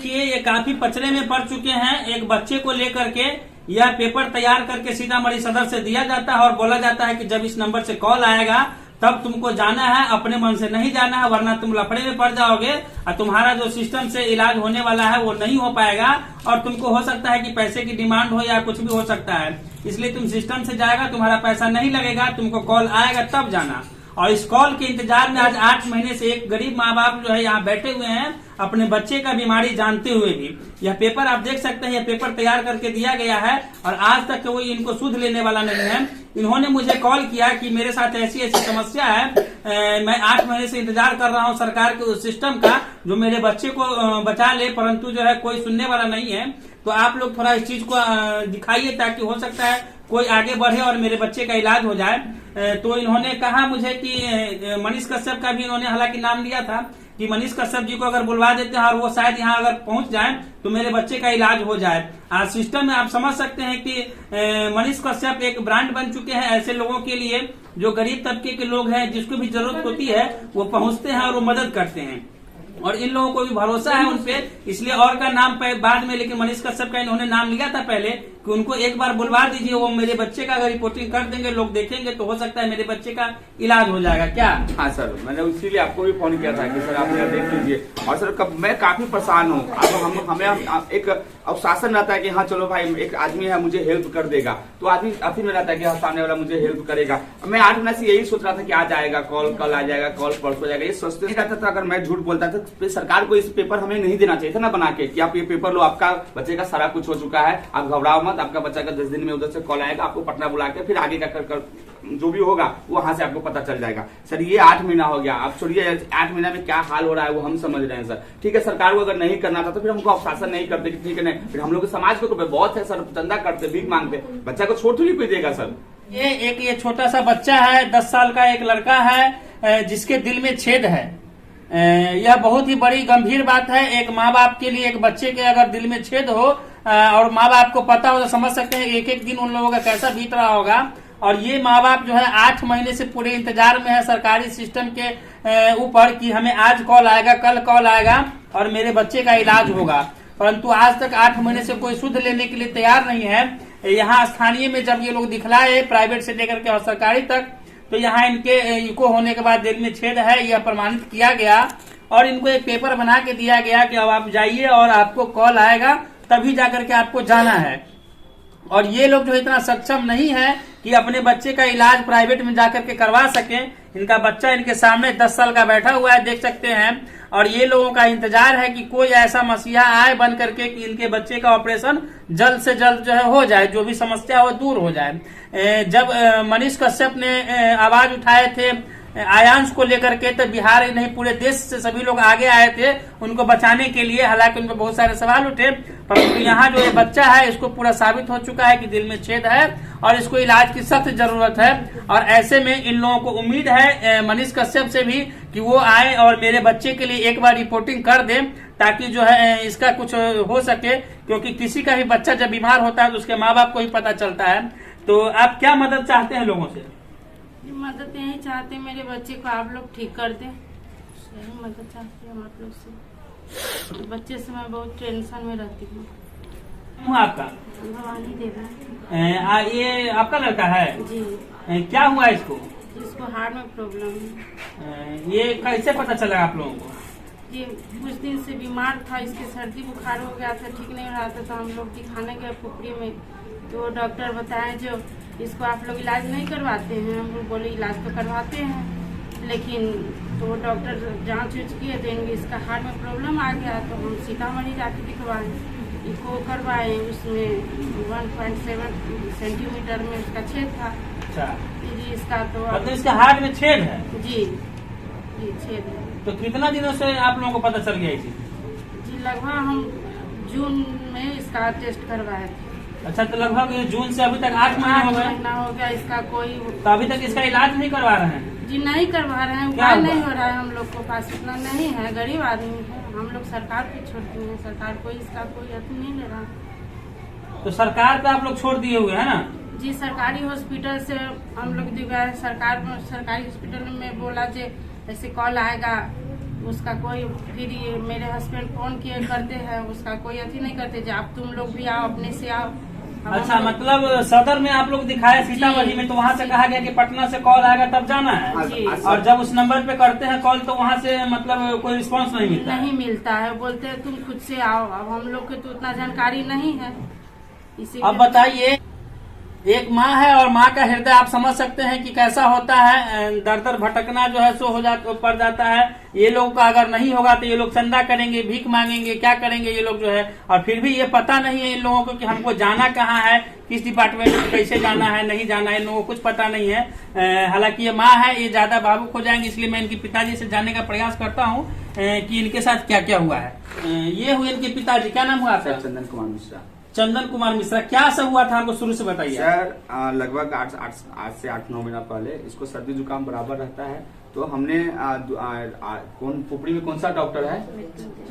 देखिए ये काफी पचड़े में पड़ चुके हैं। एक बच्चे को लेकर के यह पेपर तैयार करके सीतामढ़ी सदर से दिया जाता है और बोला जाता है कि जब इस नंबर से कॉल आएगा तब तुमको जाना है, अपने मन से नहीं जाना है वरना तुम लफड़े में पड़ जाओगे और तुम्हारा जो सिस्टम से इलाज होने वाला है वो नहीं हो पाएगा और तुमको हो सकता है कि पैसे की डिमांड हो या कुछ भी हो सकता है। इसलिए तुम सिस्टम से जाएगा, तुम्हारा पैसा नहीं लगेगा, तुमको कॉल आएगा तब जाना। और इस कॉल के इंतजार में आज 8 महीने से एक गरीब माँ बाप जो है यहाँ बैठे हुए हैं अपने बच्चे का बीमारी जानते हुए भी। यह पेपर आप देख सकते हैं, यह पेपर तैयार करके दिया गया है और आज तक कोई इनको सुध लेने वाला नहीं है। इन्होंने मुझे कॉल किया कि मेरे साथ ऐसी ऐसी समस्या है, मैं 8 महीने से इंतजार कर रहा हूँ सरकार के उस सिस्टम का जो मेरे बच्चे को बचा ले, परंतु जो है कोई सुनने वाला नहीं है। तो आप लोग थोड़ा इस चीज को दिखाइए ताकि हो सकता है कोई आगे बढ़े और मेरे बच्चे का इलाज हो जाए। तो इन्होंने कहा मुझे कि मनीष कश्यप का भी इन्होंने हालांकि नाम लिया था कि मनीष कश्यप जी को अगर बुलवा देते हैं और वो शायद यहाँ अगर पहुंच जाए तो मेरे बच्चे का इलाज हो जाए। आज सिस्टम में आप समझ सकते हैं कि मनीष कश्यप एक ब्रांड बन चुके हैं ऐसे लोगों के लिए जो गरीब तबके के लोग हैं, जिसको भी जरूरत होती है वो पहुंचते हैं और वो मदद करते हैं और इन लोगों को भी भरोसा है उन पे, इसलिए और का नाम बाद में, लेकिन मनीष कश्यप का इन्होंने नाम लिया था पहले कि उनको एक बार बुलवा दीजिए, वो मेरे बच्चे का अगर रिपोर्टिंग कर देंगे, लोग देखेंगे तो हो सकता है मेरे बच्चे का इलाज हो जाएगा। क्या? हाँ सर, मैंने इसीलिए आपको भी फोन किया था कि सर आप मेरा देख लीजिए। और सर मैं काफी परेशान हूँ। अब हमें एक अवशासन रहता है कि हाँ चलो भाई एक आदमी है मुझे हेल्प कर देगा, तो आदमी अभी में रहता है कि हाँ सामने वाला मुझे हेल्प करेगा। मैं 8 महीने से यही सोच रहा था कि आज आएगा कॉल, कल आ जाएगा कॉल, परसों जाएगा, ये सोचते नहीं रहता था। अगर मैं झूठ बोलता था तो सरकार को इस पेपर हमें नहीं देना चाहिए था ना बना के कि आप ये पेपर लो, आपका बच्चे का सारा कुछ हो चुका है, आप घबराओ मत, आपका बच्चा का 10 दिन में उधर से कॉल आएगा, आपको पटना बुला के फिर आगे का कर जो भी होगा वो वहां से आपको पता चल जाएगा। सर ये 8 महीना हो गया, आप छोड़िए 8 महीना में क्या हाल हो रहा है वो हम समझ रहे हैं सर। ठीक है, सरकार को अगर नहीं करना था तो फिर हमको अवशासन नहीं करते कि ठीक है नहीं, फिर हम लोग समाज को तो बहुत है सर, चंदा करते, भीख मांगते, बच्चा को छोड़ थोड़ी कोई देगा सर। ये छोटा सा बच्चा है, 10 साल का एक लड़का है जिसके दिल में छेद है। यह बहुत ही बड़ी गंभीर बात है एक माँ बाप के लिए। एक बच्चे के अगर दिल में छेद हो और माँ बाप को पता हो तो समझ सकते हैं एक एक दिन उन लोगों का कैसा बीत रहा होगा। और ये माँ बाप जो है 8 महीने से पूरे इंतजार में है सरकारी सिस्टम के ऊपर कि हमें आज कॉल आएगा, कल कॉल आएगा और मेरे बच्चे का इलाज होगा, परंतु आज तक 8 महीने से कोई शुद्ध लेने के लिए तैयार नहीं है। यहाँ स्थानीय में जब ये लोग दिखलाए प्राइवेट से लेकर के और सरकारी तक, तो यहाँ इनके इको होने के बाद दिल में छेद है यह प्रमाणित किया गया और इनको एक पेपर बना के दिया गया कि अब आप जाइए और आपको कॉल आएगा तभी जाकर के आपको जाना है। और ये लोग जो इतना सक्षम नहीं है कि अपने बच्चे का इलाज प्राइवेट में जाकर के करवा सके। इनका बच्चा इनके सामने 10 साल का बैठा हुआ है, देख सकते हैं, और ये लोगों का इंतजार है कि कोई ऐसा मसीहा आए बन करके कि इनके बच्चे का ऑपरेशन जल्द से जल्द जो है हो जाए, जो भी समस्या हो दूर हो जाए। जब मनीष कश्यप ने आवाज उठाए थे आयांश को लेकर के तो बिहार ही नहीं पूरे देश से सभी लोग आगे आए थे उनको बचाने के लिए। हालांकि उन पर बहुत सारे सवाल उठे, परंतु यहाँ जो ये बच्चा है इसको पूरा साबित हो चुका है कि दिल में छेद है और इसको इलाज की सख्त जरूरत है। और ऐसे में इन लोगों को उम्मीद है मनीष कश्यप से भी कि वो आए और मेरे बच्चे के लिए एक बार रिपोर्टिंग कर दे ताकि जो है इसका कुछ हो सके, क्योंकि किसी का भी बच्चा जब बीमार होता है तो उसके माँ बाप को ही पता चलता है। तो आप क्या मदद चाहते हैं लोगों से? मदद यही चाहते हैं मेरे बच्चे को आप लोग ठीक कर दें, यही मदद चाहते हैं हम आप लोग से। बच्चे से मैं बहुत टेंशन में रहती हूँ। आपका भवानी देवी। ये आपका लड़का है जी। क्या हुआ इसको? इसको हार्ट में प्रॉब्लम है। ये कैसे पता चला आप लोगों को? ये कुछ दिन से बीमार था, इसके सर्दी बुखार हो गया था, ठीक नहीं रहा था, तो हम लोग दिखाने गए पुपरी में, तो डॉक्टर बताए जो इसको आप लोग इलाज नहीं करवाते हैं। हम लोग बोले इलाज तो करवाते हैं, लेकिन तो डॉक्टर जांच उच किए तो इसका हार्ट में प्रॉब्लम आ गया, तो हम सीतामढ़ी जाके दिखवाए, इको करवाए, उसमें 1.7 सेंटीमीटर में उसका छेद था। अच्छा जी, इसका तो मतलब इसका हार्ट में छेद है? जी जी छेद है। तो कितना दिनों से आप लोगों को पता चल गया इसी? जी लगभग हम जून में इसका टेस्ट करवाए थे। अच्छा, तो लगभग जून से अभी तक 8 महीने हो गए? महीना हो गया इसका कोई। तो अभी तक इसका इलाज नहीं करवा रहे हैं? जी नहीं करवा रहे हैं, उपाय नहीं हो रहा है, हम लोग को पास इतना नहीं है, गरीब आदमी है, हम लोग सरकार पे छोड़ते हैं, सरकार कोई इसका कोई अति नहीं ले रहा। तो सरकार पे आप लोग छोड़ दिए हुए है ना? जी सरकारी हॉस्पिटल से हम लोग दिखाए, सरकारी हॉस्पिटल में बोला जे ऐसे कॉल आएगा उसका कोई, फिर ये मेरे हस्बैंड फोन किए करते हैं, उसका कोई अथी नहीं करते जो आप तुम लोग भी आओ, अपने से आओ। अच्छा, मतलब सदर में आप लोग दिखाए सीतामढ़ी में, तो वहाँ से कहा गया कि पटना से कॉल आएगा तब जाना है, जी। और जब उस नंबर पे करते हैं कॉल तो वहाँ से मतलब कोई रिस्पांस नहीं मिलता नहीं मिलता है, बोलते हैं तुम खुद से आओ। अब हम लोग के तो उतना जानकारी नहीं है, इसीलिए। अब बताइए, एक माँ है और माँ का हृदय आप समझ सकते हैं कि कैसा होता है, दर दर भटकना जो है सो पड़ जाता है। ये लोग का अगर नहीं होगा तो ये लोग चंदा करेंगे, भीख मांगेंगे, क्या करेंगे ये लोग जो है, और फिर भी ये पता नहीं है इन लोगों को कि हमको जाना कहाँ है, किस डिपार्टमेंट में कैसे जाना है, नहीं जाना है, इन लोगों को कुछ पता नहीं है। हालांकि ये माँ है, ये ज्यादा भावुक हो जाएंगे, इसलिए मैं इनके पिताजी से जानने का प्रयास करता हूँ कि इनके साथ क्या क्या हुआ है। ये हुए इनके पिताजी, क्या नाम हुआ आपका? चंदन कुमार मिश्रा। चंदन कुमार मिश्रा, क्या सब हुआ था हमको शुरू से बताइए। सर लगभग 8 से 8-9 महीना पहले इसको सर्दी जुकाम बराबर रहता है, तो हमने कौन पुपड़ी में कौन सा डॉक्टर है,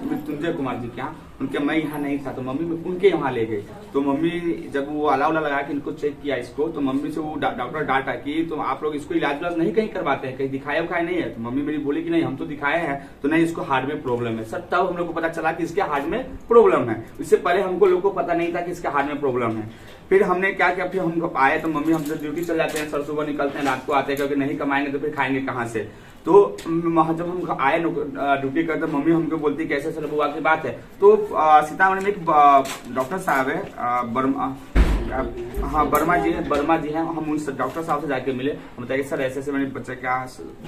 मृत्युंजय कुमार जी क्या, उनके मैं यहाँ नहीं था तो मम्मी उनके यहाँ ले गई। तो मम्मी जब वो अला लगा के इनको चेक किया इसको, तो मम्मी से वो डॉक्टर डांटा कि तो आप लोग इसको इलाज नहीं कहीं करवाते हैं, कहीं दिखाया उखाया नहीं है। तो मम्मी मेरी बोली कि नहीं हम तो दिखाए हैं, तो नहीं इसको हार्ट में प्रॉब्लम है। सर तब हम लोग को पता चला कि इसके हार्ट में प्रॉब्लम है, इससे पहले हमको लोग को पता नहीं था कि इसके हार्ट में प्रॉब्लम है। फिर हमने क्या किया, फिर हम आए तो मम्मी हमसे ड्यूटी चल जाते हैं, सर सुबह निकलते हैं रात को आते हैं, क्योंकि नहीं कमाएंगे तो फिर खाएंगे कहाँ से। तो जब हम आए ड्यूटी करते मम्मी हमको बोलती कैसे सर बुआ की बात है। तो सीतामढ़ी में एक डॉक्टर साहब है, वर्मा जी हैं, हम उन डॉक्टर साहब से जाके मिले, हम बताइए सर ऐसे ऐसे मेरे बच्चे क्या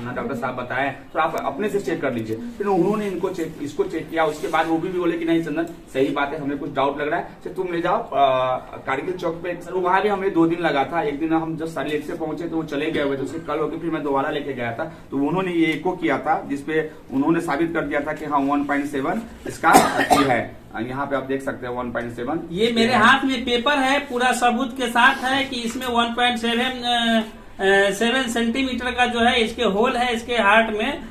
डॉक्टर साहब बताए, तो आप अपने से चेक कर लीजिए। फिर उन्होंने इसको चेक किया, उसके बाद वो भी बोले कि नहीं चंदन सही बात है, हमें कुछ डाउट लग रहा है, तो तुम ले जाओ कारगिल चौक पे। सर वहां भी हमें 2 दिन लगा था, एक दिन हम जब साढ़े 1 से पहुंचे तो वो चले गए हुए थे, उसके कल होकर फिर मैं दोबारा लेके गया था, तो उन्होंने ये एको किया था जिसपे उन्होंने साबित कर दिया था कि हाँ 1.7 इसका है। यहाँ पे आप देख सकते हैं 1.7। ये मेरे हाथ में पेपर है, पूरा सबूत के साथ है कि इसमें 1.7 सेंटीमीटर का जो है इसके होल है इसके हार्ट में,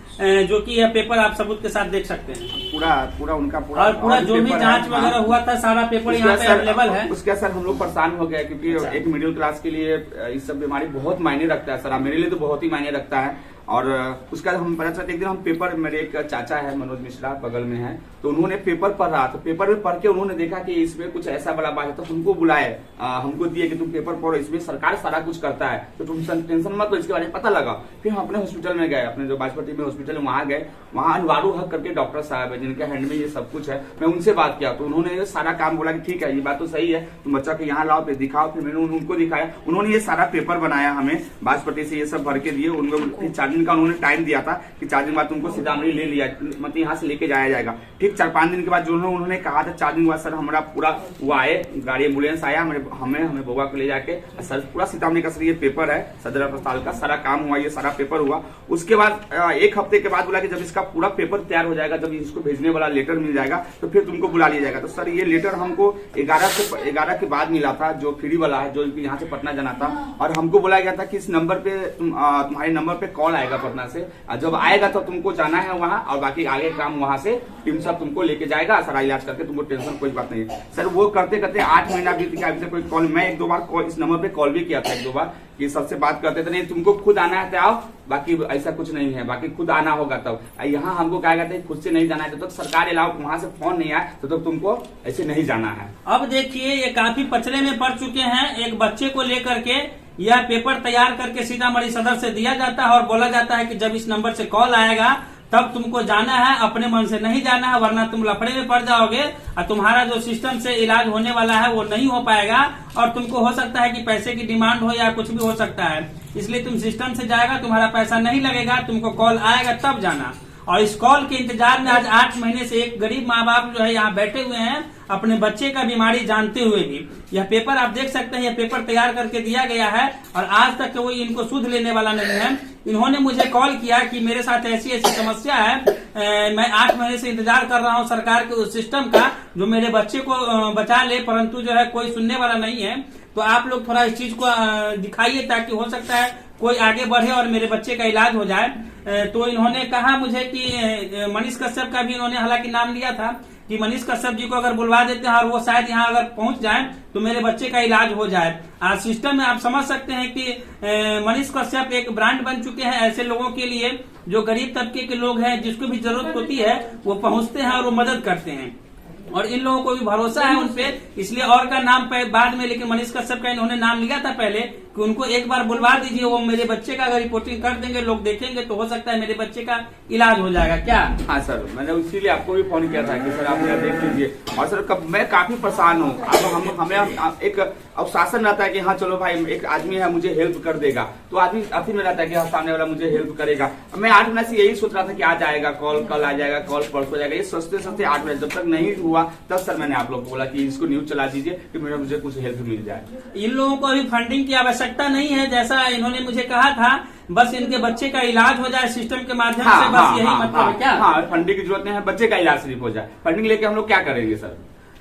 जो कि यह पेपर आप सबूत के साथ देख सकते हैं। पूरा उनका और पूरा जो भी जांच वगैरह हुआ था सारा पेपर यहाँ पे अवेलेबल है। उसके सर हम लोग परेशान हो गए, क्योंकि एक मिडिल क्लास के लिए इस सब बीमारी बहुत मायने रखता है सर, मेरे लिए तो बहुत ही मायने रखता है। और उसका हम पता चलता एक दिन हम पेपर, मेरे एक चाचा है मनोज मिश्रा बगल में है, तो उन्होंने पेपर पढ़ रहा था, पेपर में पढ़ के उन्होंने देखा कि इसमें कुछ ऐसा बड़ा बात है, तो हमको बुलाए, हमको दिए कि तुम पेपर पढ़ो, इसमें सरकार सारा कुछ करता है, तो तुम टेंशन मत लो, इसके बारे में पता लगा। फिर हम अपने हॉस्पिटल में गए, अपने जो बाजपट्टी में हॉस्पिटल है वहां गए, वहां अनवारू हक करके डॉक्टर साहब है जिनके हैंड में ये सब कुछ है, मैं उनसे बात किया तो उन्होंने सारा काम बोला कि ठीक है ये बात तो सही है, तुम बच्चा को यहाँ लाओ फिर दिखाओ। फिर मैंने उनको दिखाया, उन्होंने ये सारा पेपर बनाया, हमें बाजपट्टी से ये सब भर के दिए। उनको 4 दिन का उन्होंने टाइम दिया था कि 4 दिन बाद तुमको सीतामढ़ी ले लिया, मतलब यहाँ से लेके जाया जाएगा। ठीक 4-5 दिन के बाद जो उन्होंने कहा था 4 दिन बाद सर हमारा पूरा वो आए, गाड़ी एम्बुलेंस आया, हमें बउआ को ले जाके सर पूरा सीतामढ़ी का सर ये पेपर है, सदर अस्पताल का सारा काम हुआ, ये सारा पेपर हुआ। उसके बाद 1 हफ्ते के बाद बोला कि जब इसका पूरा पेपर तैयार हो जाएगा, जब इसको भेजने वाला लेटर मिल जाएगा तो फिर तुमको बुला लिया जाएगा। तो सर ये लेटर हमको 11 के बाद मिला था, जो फ्री वाला है, जो यहाँ से पटना जाना था, और हमको बोला गया था कि इस नंबर पे तुम्हारे नंबर पे कॉल आएगा पटना से, जब आएगा तो तुमको जाना है वहाँ, और बाकी आगे काम वहाँ से टीम सब तुमको लेके जाएगा, सारा इलाज करके, तुमको टेंशन कोई बात नहीं है। सर वो करते करते 8 महीना बीत गया, अभी तक कोई कॉल, मैं 1-2 बार कॉल इस नंबर पे कॉल भी किया था 1-2 बार, कि सबसे बात करते थे, नहीं तुमको खुद आना है तो आओ, बाकी ऐसा कुछ नहीं है, बाकी खुद आना होगा तब। यहाँ हमको कहा गया था खुद से नहीं जाना है, जब तक सरकार अलाउ वहाँ से फोन नहीं आया तो तक तुमको ऐसे नहीं जाना है। अब देखिए ये काफी पचड़े में पड़ चुके हैं, एक बच्चे को लेकर के यह पेपर तैयार करके सीतामढ़ी सदर से दिया जाता है और बोला जाता है कि जब इस नंबर से कॉल आएगा तब तुमको जाना है, अपने मन से नहीं जाना है, वरना तुम लफड़े में पड़ जाओगे और तुम्हारा जो सिस्टम से इलाज होने वाला है वो नहीं हो पाएगा, और तुमको हो सकता है कि पैसे की डिमांड हो या कुछ भी हो सकता है, इसलिए तुम सिस्टम से जाएगा, तुम्हारा पैसा नहीं लगेगा, तुमको कॉल आएगा तब जाना। और इस कॉल के इंतजार में आज 8 महीने से एक गरीब माँ बाप जो है यहाँ बैठे हुए हैं, अपने बच्चे का बीमारी जानते हुए भी। यह पेपर आप देख सकते हैं, यह पेपर तैयार करके दिया गया है और आज तक कोई इनको सुध लेने वाला नहीं है। इन्होंने मुझे कॉल किया कि मेरे साथ ऐसी ऐसी समस्या है, मैं 8 महीने से इंतजार कर रहा हूँ सरकार के उस सिस्टम का जो मेरे बच्चे को बचा ले, परंतु जो है कोई सुनने वाला नहीं है। तो आप लोग थोड़ा इस चीज को दिखाइए ताकि हो सकता है कोई आगे बढ़े और मेरे बच्चे का इलाज हो जाए। तो इन्होंने कहा मुझे कि मनीष कश्यप का भी इन्होंने हालांकि नाम लिया था कि मनीष कश्यप जी को अगर बुलवा देते हैं और वो शायद यहाँ अगर पहुंच जाए तो मेरे बच्चे का इलाज हो जाए। आज सिस्टम में आप समझ सकते हैं कि मनीष कश्यप एक ब्रांड बन चुके हैं ऐसे लोगों के लिए जो गरीब तबके के लोग हैं, जिसको भी जरूरत होती है वो पहुंचते हैं और वो मदद करते हैं। और इन लोगों को भी भरोसा है उन पे, इसलिए और का नाम बाद में, लेकिन मनीष कश्यप का इन्होंने नाम लिया था पहले कि उनको एक बार बुलवा दीजिए, वो मेरे बच्चे का अगर रिपोर्टिंग कर देंगे, लोग देखेंगे तो हो सकता है मेरे बच्चे का इलाज हो जाएगा। क्या? हाँ सर, मैंने इसीलिए आपको भी फोन किया था कि सर आप मेरा देख लीजिए। और सर मैं काफी परेशान हूँ। अब हमें एक अवशासन रहता है कि हाँ चलो भाई एक आदमी है मुझे हेल्प कर देगा, तो आदमी अभी में रहता है कि हाँ सामने वाला मुझे हेल्प करेगा। मैं 8 महीने से यही सोच रहा था कि आज आएगा कॉल, कल आ जाएगा कॉल, परसों जाएगा, ये सोचते सोचते 8 महीने जब तक नहीं हुआ, तब सर मैंने आप लोग को बोला कि इसको न्यूज चला दीजिए कि मुझे कुछ हेल्प मिल जाए। इन लोगों को अभी फंडिंग की आवश्यकता नहीं है, जैसा इन्होंने मुझे कहा था, बस इनके बच्चे का इलाज हो जाए सिस्टम के माध्यम से, बस यही मतलब है। क्या? हाँ, फंडिंग की जरूरत नहीं है, बच्चे का इलाज सिर्फ हो जाए। फंडिंग लेके हम लोग क्या करेंगे सर?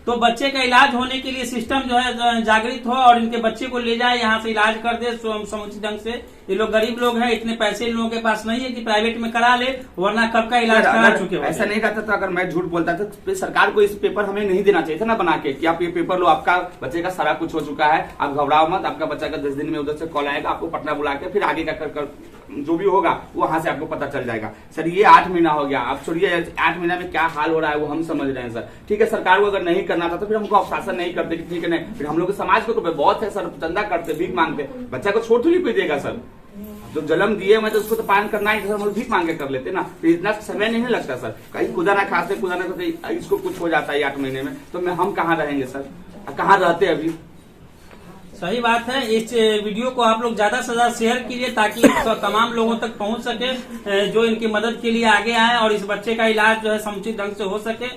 तो बच्चे का इलाज होने के लिए सिस्टम जो है जागृत हो और इनके बच्चे को ले जाए, यहाँ से इलाज कर दे समुचित ढंग से। ये लोग गरीब लोग हैं, इतने पैसे इन लोगों के पास नहीं है कि प्राइवेट में करा ले, वरना कब का इलाज करा चुके हो। ऐसा नहीं रहता था, अगर मैं झूठ बोलता था तो सरकार को इस पेपर हमें नहीं देना चाहिए था ना बना के कि आप ये पेपर लो, आपका बच्चे का सारा कुछ हो चुका है, आप घबराओ मत, आपका बच्चा का 10 दिन में उधर से कॉल आएगा, आपको पटना बुला के फिर आगे का जो भी होगा वो वहां से आपको पता चल जाएगा। सर ये 8 महीना हो गया, आप छोड़िए 8 महीना में क्या हाल हो रहा है वो हम समझ रहे हैं सर। ठीक है, सरकार को अगर नहीं करना था तो फिर हमको अवशासन नहीं करते कि ठीक है नहीं, फिर हम लोग समाज को तो बहुत है सर, चंदा करते, भीख मांगते, बच्चा को छोड़ थोड़ी कोई देगा सर। जो जन्म दिए मैं तो उसको तो पालन करना ही, हम लोग भीख मांग के कर लेते ना, फिर इतना समय नहीं लगता सर। कहीं खुदा ना खाते खुदा ना करते इसको कुछ हो जाता है 8 महीने में, तो हम कहाँ रहेंगे सर, कहाँ रहते अभी? सही बात है। इस वीडियो को आप लोग ज्यादा से ज्यादा शेयर कीजिए ताकि तमाम लोगों तक पहुंच सके जो इनकी मदद के लिए आगे आए और इस बच्चे का इलाज जो है समुचित ढंग से हो सके,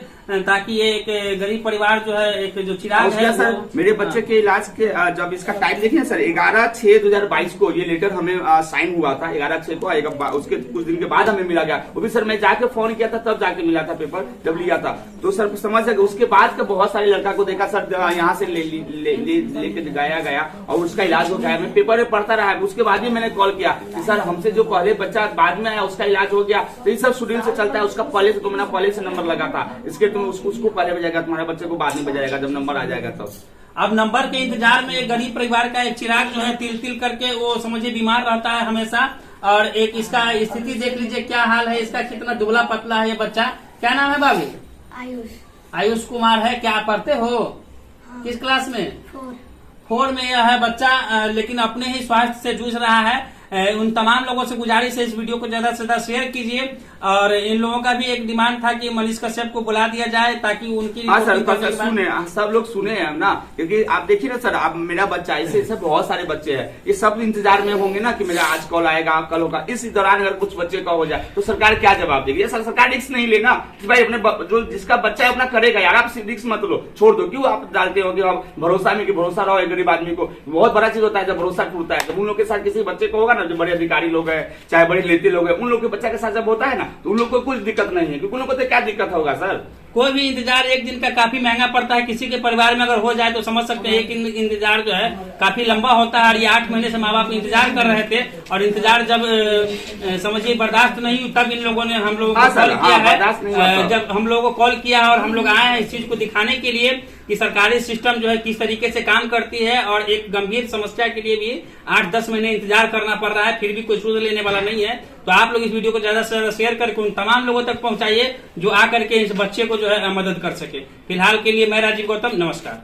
ताकि ये एक गरीब परिवार जो है एक जो चिराग है सर मेरे बच्चे के इलाज के जब इसका टाइम देखिए सर 11/6/2022 को ये लेटर हमें साइन हुआ था, 11/6 को, उसके कुछ दिन के बाद हमें मिला गया। वो भी सर मैं जाके फोन किया था तब जाके मिला था पेपर, जब लिया था तो सर समझ सके। उसके बाद का बहुत सारे लड़का को देखा सर यहाँ से लेके गया और उसका इलाज हो गया। मैं पेपर में पढ़ता रहा, उसके बाद भी मैंने कॉल किया कि सर हमसे जो पहले बच्चा बाद में आया उसका इलाज हो गया, तो ये सब शेड्यूल से चलता है। उसका पहले से तो मैंने पहले से नंबर लगा था, इसके तुम उसको पहले बजाएगा, तुम्हारे बच्चे को बाद में बजाएगा जब नंबर आ जाएगा तब। अब नंबर के इंतजार में एक गरीब परिवार का एक चिराग जो है तिल तिल करके वो समझिए बीमार रहता है हमेशा। और एक इसका स्थिति देख लीजिए क्या हाल है इसका, कितना दुबला पतला है ये बच्चा। क्या नाम है भाभी? आयुष कुमार है। क्या पढ़ते हो? किस क्लास में? 4 में यह है बच्चा, लेकिन अपने ही स्वास्थ्य से जूझ रहा है। उन तमाम लोगों से गुजारिश है इस वीडियो को ज्यादा से ज्यादा शेयर कीजिए। और इन लोगों का भी एक डिमांड था कि मनीष कश्यप को बुला दिया जाए ताकि उनकी सर सुने, सब लोग सुने हैं ना, क्योंकि आप देखिए ना सर, अब मेरा बच्चा ऐसे बहुत सारे बच्चे हैं, ये सब इंतजार में होंगे ना कि मेरा आज कॉल आएगा कल होगा। इस दौरान अगर कुछ बच्चे का हो जाए तो सरकार क्या जवाब देगी? सर सरकार रिस्क नहीं लेना कि भाई अपने जो जिसका बच्चा है अपना करेगा यार, आप रिस्क मत लो, छोड़ दो। क्यों आप डालते हो कि आप भरोसा में कि भरोसा रहो गरीब आदमी को? बहुत बड़ा चीज होता है जब भरोसा टूटता है। जब उन लोग के साथ किसी बच्चे को होगा ना, जो बड़े अधिकारी लोग हैं चाहे बड़े नेता लोग हैं, उन लोग के बच्चा के साथ जब होता है ना तो उन लोग को कुछ दिक्कत नहीं है, क्योंकि उन लोग को तो क्या दिक्कत होगा सर? कोई भी इंतजार एक दिन का काफी महंगा पड़ता है। किसी के परिवार में अगर हो जाए तो समझ सकते हैं एक इंतजार जो है काफी लंबा होता है। और ये 8 महीने से माँ बाप इंतजार कर रहे थे और इंतजार जब समझिए बर्दाश्त नहीं हुई तब इन लोगों ने हम लोगों को कॉल किया है। जब हम लोगों को कॉल किया और हम लोग आए हैं इस चीज को दिखाने के लिए कि सरकारी सिस्टम जो है किस तरीके से काम करती है। और एक गंभीर समस्या के लिए भी 8-10 महीने इंतजार करना पड़ रहा है, फिर भी कोई सूझ लेने वाला नहीं है। तो आप लोग इस वीडियो को ज्यादा से ज्यादा शेयर करके उन तमाम लोगों तक पहुंचाइए जो आकर के इस बच्चे को जो है मदद कर सके। फिलहाल के लिए मैं राजीव गौतम, नमस्कार।